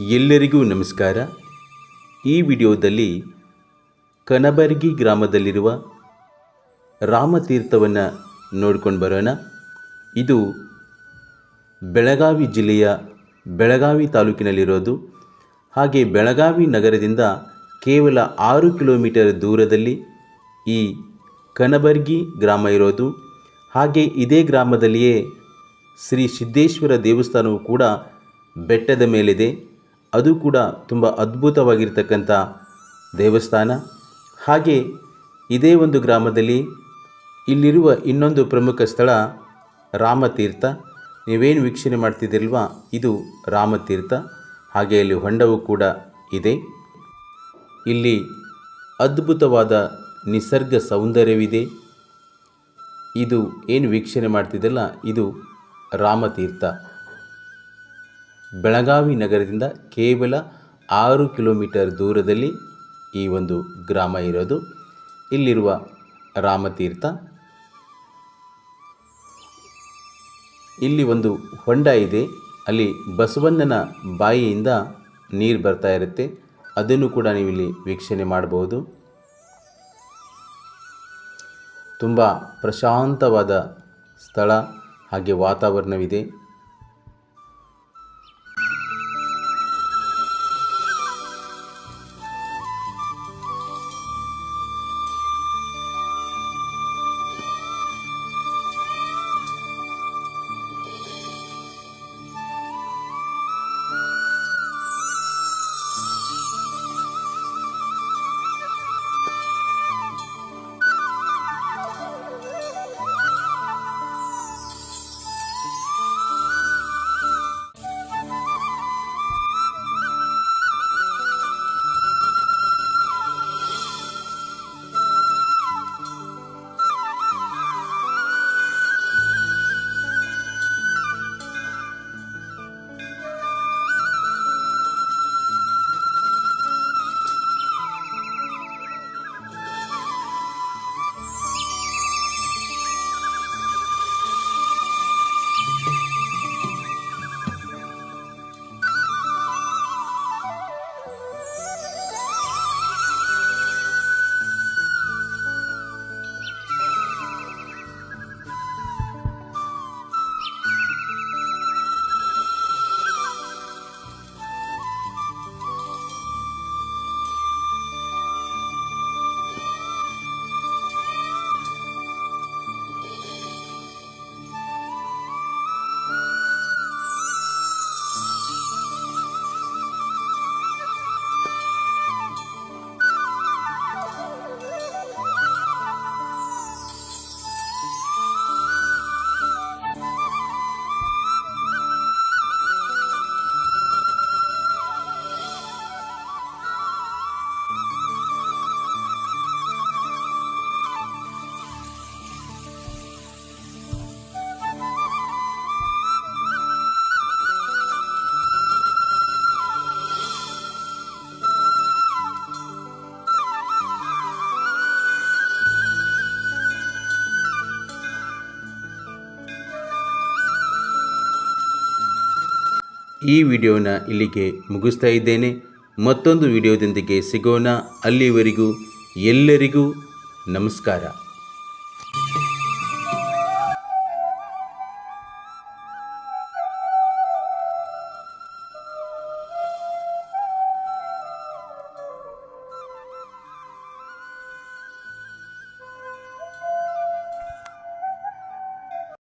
ಎಲ್ಲರಿಗೂ ನಮಸ್ಕಾರ. ಈ ವಿಡಿಯೋದಲ್ಲಿ ಕನಬರ್ಗಿ ಗ್ರಾಮದಲ್ಲಿರುವ ರಾಮತೀರ್ಥವನ್ನು ನೋಡ್ಕೊಂಡು ಬರೋಣ. ಇದು ಬೆಳಗಾವಿ ಜಿಲ್ಲೆಯ ಬೆಳಗಾವಿ ತಾಲೂಕಿನಲ್ಲಿರೋದು. ಹಾಗೆ ಬೆಳಗಾವಿ ನಗರದಿಂದ ಕೇವಲ 6 ಕಿಲೋಮೀಟರ್ ದೂರದಲ್ಲಿ ಈ ಕನಬರ್ಗಿ ಗ್ರಾಮ ಇರೋದು. ಹಾಗೆ ಇದೇ ಗ್ರಾಮದಲ್ಲಿಯೇ ಶ್ರೀ ಸಿದ್ದೇಶ್ವರ ದೇವಸ್ಥಾನವು ಕೂಡ ಬೆಟ್ಟದ ಮೇಲಿದೆ. ಅದು ಕೂಡ ತುಂಬ ಅದ್ಭುತವಾಗಿರ್ತಕ್ಕಂಥ ದೇವಸ್ಥಾನ. ಹಾಗೆ ಇದೇ ಒಂದು ಗ್ರಾಮದಲ್ಲಿ ಇಲ್ಲಿರುವ ಇನ್ನೊಂದು ಪ್ರಮುಖ ಸ್ಥಳ ರಾಮತೀರ್ಥ. ನೀವೇನು ವೀಕ್ಷಣೆ ಮಾಡ್ತಿದ್ದೀರಲ್ವ, ಇದು ರಾಮತೀರ್ಥ. ಹಾಗೆ ಇಲ್ಲಿ ಹೊಂಡವು ಕೂಡ ಇದೆ. ಇಲ್ಲಿ ಅದ್ಭುತವಾದ ನಿಸರ್ಗ ಸೌಂದರ್ಯವಿದೆ. ಇದು ಏನು ವೀಕ್ಷಣೆ ಮಾಡ್ತಿದ್ದಲ್ಲ, ಇದು ರಾಮತೀರ್ಥ. ಬೆಳಗಾವಿ ನಗರದಿಂದ ಕೇವಲ 6 ಕಿಲೋಮೀಟರ್ ದೂರದಲ್ಲಿ ಈ ಒಂದು ಗ್ರಾಮ ಇರೋದು. ಇಲ್ಲಿರುವ ರಾಮತೀರ್ಥ, ಇಲ್ಲಿ ಒಂದು ಹೊಂಡ ಇದೆ. ಅಲ್ಲಿ ಬಸವಣ್ಣನ ಬಾಯಿಯಿಂದ ನೀರು ಬರ್ತಾ ಇರುತ್ತೆ. ಅದನ್ನು ಕೂಡ ನೀವಿಲ್ಲಿ ವೀಕ್ಷಣೆ ಮಾಡಬಹುದು. ತುಂಬ ಪ್ರಶಾಂತವಾದ ಸ್ಥಳ, ಹಾಗೆ ವಾತಾವರಣವಿದೆ. ಈ ವಿಡಿಯೋನ ಇಲ್ಲಿಗೆ ಮುಗಿಸ್ತಾ ಇದ್ದೇನೆ. ಮತ್ತೊಂದು ವಿಡಿಯೋದೊಂದಿಗೆ ಸಿಗೋಣ. ಅಲ್ಲಿವರೆಗೂ ಎಲ್ಲರಿಗೂ ನಮಸ್ಕಾರ.